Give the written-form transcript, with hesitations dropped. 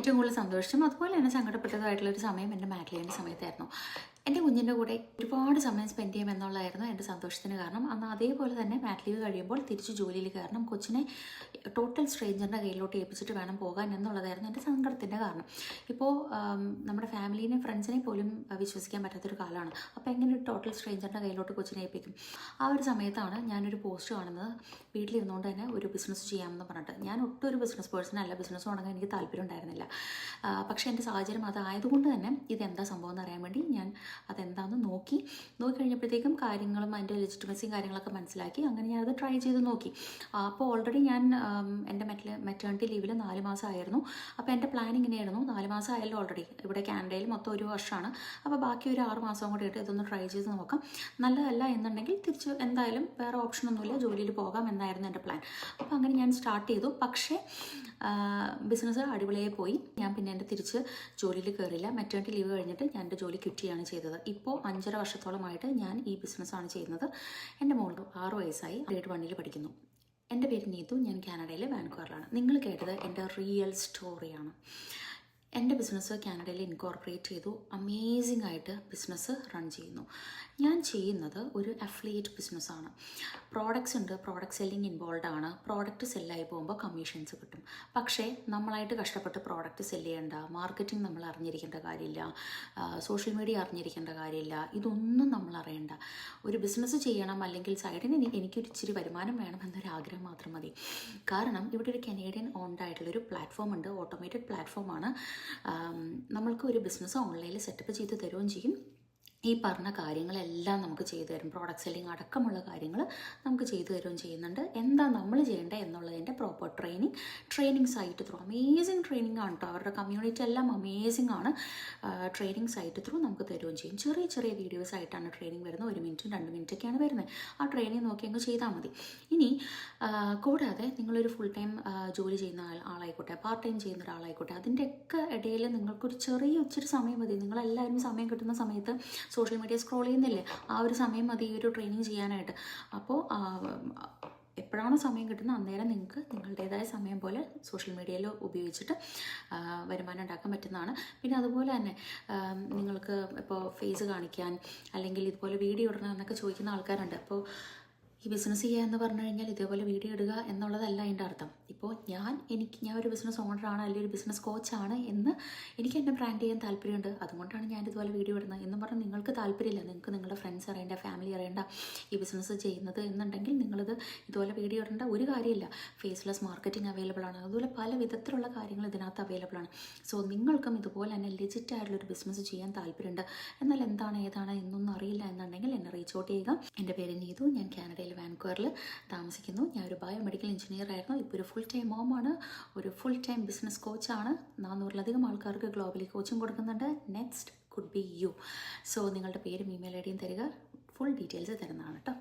ഏറ്റവും കൂടുതൽ സന്തോഷിച്ചും അതുപോലെ തന്നെ സങ്കടപ്പെട്ടതുമായിട്ടുള്ളൊരു സമയം എൻ്റെ മാറ്റ്ലിയുടെ സമയത്തായിരുന്നു. എൻ്റെ കുഞ്ഞിൻ്റെ കൂടെ ഒരുപാട് സമയം സ്പെൻഡ് ചെയ്യും എന്നുള്ളതായിരുന്നു എൻ്റെ സന്തോഷത്തിന് കാരണം. അന്ന് അതേപോലെ തന്നെ മാറ്റ് ലീവ് കഴിയുമ്പോൾ തിരിച്ച് ജോലിയിൽ കയറണം, കൊച്ചിനെ ടോട്ടൽ സ്ട്രേഞ്ചറിൻ്റെ കയ്യിലോട്ട് ഏൽപ്പിച്ചിട്ട് വേണം പോകാൻ എന്നുള്ളതായിരുന്നു എൻ്റെ സങ്കടത്തിൻ്റെ കാരണം. ഇപ്പോൾ നമ്മുടെ ഫാമിലീനെയും ഫ്രണ്ട്സിനെയും പോലും വിശ്വസിക്കാൻ പറ്റാത്തൊരു കാലമാണ്. അപ്പോൾ എങ്ങനെ ഒരു ടോട്ടൽ സ്ട്രേഞ്ചറിൻ്റെ കയ്യിലോട്ട് കൊച്ചിനെ ഏൽപ്പിക്കും? ആ ഒരു സമയത്താണ് ഞാനൊരു പോസ്റ്റ് കാണുന്നത്, വീട്ടിലിരുന്നുകൊണ്ട് തന്നെ ഒരു ബിസിനസ് ചെയ്യാമെന്ന് പറഞ്ഞിട്ട്. ഞാൻ ഒട്ടും ഒരു ബിസിനസ് പേഴ്സൺ അല്ല, ബിസിനസ് തുടങ്ങാൻ എനിക്ക് താല്പര്യം ഉണ്ടായിരുന്നില്ല. പക്ഷേ എൻ്റെ സാഹചര്യം അതായതുകൊണ്ട് തന്നെ ഇതെന്താ സംഭവം എന്ന് അറിയാൻ വേണ്ടി ഞാൻ അതെന്താണെന്ന് നോക്കിക്കഴിഞ്ഞപ്പോഴത്തേക്കും കാര്യങ്ങളും അതിൻ്റെ ലെജിറ്റിമസിയും കാര്യങ്ങളൊക്കെ മനസ്സിലാക്കി. അങ്ങനെ ഞാനത് ട്രൈ ചെയ്ത് നോക്കി. അപ്പോൾ ഓൾറെഡി ഞാൻ എൻ്റെ മെറ്റേണിറ്റി ലീവിൽ 4 മാസമായിരുന്നു. അപ്പോൾ എൻ്റെ പ്ലാൻ ഇങ്ങനെയായിരുന്നു, 4 മാസം ആയല്ലോ ഓൾറെഡി, ഇവിടെ കാനഡയിൽ മൊത്തം 1 വർഷമാണ്. അപ്പോൾ ബാക്കി ഒരു 6 മാസം കൂടെ ആയിട്ട് ഇതൊന്ന് ട്രൈ ചെയ്ത് നോക്കാം, നല്ലതല്ല എന്നുണ്ടെങ്കിൽ തിരിച്ച് എന്തായാലും വേറെ ഓപ്ഷനൊന്നുമില്ല, ജോലിയിൽ പോകാം എന്നായിരുന്നു എൻ്റെ പ്ലാൻ. അപ്പോൾ അങ്ങനെ ഞാൻ സ്റ്റാർട്ട് ചെയ്തു. പക്ഷേ ബിസിനസ് അടിപൊളിയായി പോയി. ഞാൻ പിന്നെ എൻ്റെ തിരിച്ച് ജോലിയിൽ കയറില്ല. മെറ്റേണിറ്റി ലീവ് കഴിഞ്ഞിട്ട് ഞാൻ എൻ്റെ ജോലി ക്വിറ്റ് ചെയ്യാണ് ചെയ്തത്. ഇപ്പോൾ 5.5 വർഷത്തോളമായിട്ട് ഞാൻ ഈ ബിസിനസ്സാണ് ചെയ്യുന്നത്. എൻ്റെ മോൾക്ക് 6 വയസ്സായി, ഗ്രേഡ് 1 പഠിക്കുന്നു. എൻ്റെ പേര് നീതു, ഞാൻ കാനഡയിലെ വാൻകൂവറിലാണ്. നിങ്ങൾ കേട്ടത് എൻ്റെ റിയൽ സ്റ്റോറിയാണ്. എൻ്റെ ബിസിനസ് കാനഡയിൽ ഇൻകോർപ്പറേറ്റ് ചെയ്തു, അമേസിംഗ് ആയിട്ട് ബിസിനസ് റൺ ചെയ്യുന്നു. ഞാൻ ചെയ്യുന്നത് ഒരു അഫിലിയേറ്റ് ബിസിനസ്സാണ്. പ്രോഡക്റ്റ്സ് ഉണ്ട്, പ്രോഡക്റ്റ് സെല്ലിംഗ് ഇൻവോൾവ് ആണ്. പ്രോഡക്റ്റ് സെല്ലായി പോകുമ്പോൾ കമ്മീഷൻസ് കിട്ടും. പക്ഷേ നമ്മളായിട്ട് കഷ്ടപ്പെട്ട് പ്രോഡക്റ്റ് സെല്ല് ചെയ്യേണ്ട, മാർക്കറ്റിംഗ് നമ്മൾ അറിഞ്ഞിരിക്കേണ്ട കാര്യമില്ല, സോഷ്യൽ മീഡിയ അറിഞ്ഞിരിക്കേണ്ട കാര്യമില്ല, ഇതൊന്നും നമ്മൾ അറിയണ്ട. ഒരു ബിസിനസ് ചെയ്യണം അല്ലെങ്കിൽ സൈഡിന് എനിക്കൊരു ഇച്ചിരി വരുമാനം വേണം എന്നൊരു ആഗ്രഹം മാത്രം മതി. കാരണം ഇവിടെ ഒരു കനേഡിയൻ ഓൺഡ് ആയിട്ടുള്ളൊരു പ്ലാറ്റ്ഫോം ഉണ്ട്, ഓട്ടോമേറ്റഡ് പ്ലാറ്റ്ഫോമാണ്. നമ്മൾക്ക് ഒരു ബിസിനസ് ഓൺലൈനിൽ സെറ്റപ്പ് ചെയ്ത് തരുകയും ചെയ്യും. ഈ പറഞ്ഞ കാര്യങ്ങളെല്ലാം നമുക്ക് ചെയ്തു തരും. പ്രോഡക്റ്റ് സെല്ലിംഗ് അടക്കമുള്ള കാര്യങ്ങൾ നമുക്ക് ചെയ്തു തരുകയും ചെയ്യുന്നുണ്ട്. എന്താ നമ്മൾ ചെയ്യേണ്ടത് എന്നുള്ളതിൻ്റെ proper training site through, amazing training ആണ് കേട്ടോ. അവരുടെ കമ്മ്യൂണിറ്റി എല്ലാം അമേസിങ് ആണ്. ട്രെയിനിങ് സൈറ്റ് ത്രൂ നമുക്ക് തരുകയും ചെയ്യും. ചെറിയ വീഡിയോസ് ആയിട്ടാണ് ട്രെയിനിങ് വരുന്നത്. 1 മിനിറ്റും 2 മിനിറ്റൊക്കെയാണ് വരുന്നത്. ആ ട്രെയിനിങ് നോക്കി അങ്ങ് ചെയ്താൽ മതി. ഇനി കൂടാതെ നിങ്ങളൊരു ഫുൾ ടൈം ജോലി ചെയ്യുന്ന ആളായിക്കോട്ടെ, പാർട്ട് ടൈം ചെയ്യുന്ന ഒരാളായിക്കോട്ടെ, അതിൻ്റെയൊക്കെ ഇടയിൽ നിങ്ങൾക്കൊരു ഇച്ചിരി സമയം മതി. നിങ്ങളെല്ലാവരും സമയം കിട്ടുന്ന സമയത്ത് സോഷ്യൽ മീഡിയ സ്ക്രോൾ ചെയ്യുന്നില്ലേ, ആ ഒരു സമയം മതി ഈ ഒരു ട്രെയിനിങ് ചെയ്യാനായിട്ട്. അപ്പോൾ എപ്പോഴാണോ സമയം കിട്ടുന്നത് അന്നേരം നിങ്ങൾക്ക് നിങ്ങളുടേതായ സമയം പോലെ സോഷ്യൽ മീഡിയയിൽ ഉപയോഗിച്ചിട്ട് വരുമാനം ഉണ്ടാക്കാൻ പറ്റുന്നതാണ്. പിന്നെ അതുപോലെ തന്നെ നിങ്ങൾക്ക് ഇപ്പോൾ ഫേസ് കാണിക്കാൻ അല്ലെങ്കിൽ ഇതുപോലെ വീഡിയോ ഇടണം എന്നൊക്കെ ചോദിക്കുന്ന ആൾക്കാരുണ്ട്. അപ്പോൾ ഈ ബിസിനസ് ചെയ്യുക എന്ന് പറഞ്ഞു കഴിഞ്ഞാൽ ഇതേപോലെ വീഡിയോ ഇടുക എന്നുള്ളതല്ല അതിൻ്റെ അർത്ഥം. ഇപ്പോൾ ഞാൻ ഒരു ബിസിനസ് ഓണറാണ് അല്ലെങ്കിൽ ഒരു ബിസിനസ് കോച്ചാണ് എന്ന് എനിക്ക് എന്നെ ബ്രാൻഡ് ചെയ്യാൻ താല്പര്യമുണ്ട്, അതുകൊണ്ടാണ് ഞാൻ ഇതുപോലെ വീഡിയോ ഇടുന്നത് എന്നും പറഞ്ഞാൽ നിങ്ങൾക്ക് താല്പര്യമില്ല, നിങ്ങൾക്ക് നിങ്ങളുടെ ഫ്രണ്ട്സ് അറിയേണ്ട, ഫാമിലി അറിയേണ്ട ഈ ബിസിനസ് ചെയ്യുന്നത് എന്നുണ്ടെങ്കിൽ നിങ്ങളിത് ഇതുപോലെ വീഡിയോ ഇടേണ്ട ഒരു കാര്യമില്ല. ഫേസ്ലെസ് മാർക്കറ്റിംഗ് അവൈലബിൾ ആണ്, അതുപോലെ പല വിധത്തിലുള്ള കാര്യങ്ങൾ ഇതിനകത്ത് അവൈലബിൾ ആണ്. സോ നിങ്ങൾക്കും ഇതുപോലെ തന്നെ ലെജിറ്റ് ആയിട്ടുള്ളൊരു ബിസിനസ് ചെയ്യാൻ താല്പര്യമുണ്ട്, എന്നാൽ എന്താണ് ഏതാണ് എന്നൊന്നും അറിയില്ല എന്നുണ്ടെങ്കിൽ എന്നെ റീച്ച് ഔട്ട് ചെയ്യുക. എൻ്റെ പേര് നീതു, ഞാൻ കാനഡയിൽ വാൻകൂവറിൽ താമസിക്കുന്നു. ഞാൻ ഒരു ബയോമെഡിക്കൽ എഞ്ചിനീയർ ആയിരുന്നു, ഇപ്പോൾ ഒരു ഫുൾ ടൈം മോമാണ്, ഒരു ഫുൾ ടൈം ബിസിനസ് കോച്ചാണ്. 400-ലധികം ആൾക്കാർക്ക് ഗ്ലോബലി കോച്ചിങ് കൊടുക്കുന്നുണ്ട്. Next could be you. So നിങ്ങളുടെ പേരും ഇമെയിൽ ഐ ഡിയും തരിക, ഫുൾ ഡീറ്റെയിൽസ് തരുന്നതാണ് കേട്ടോ.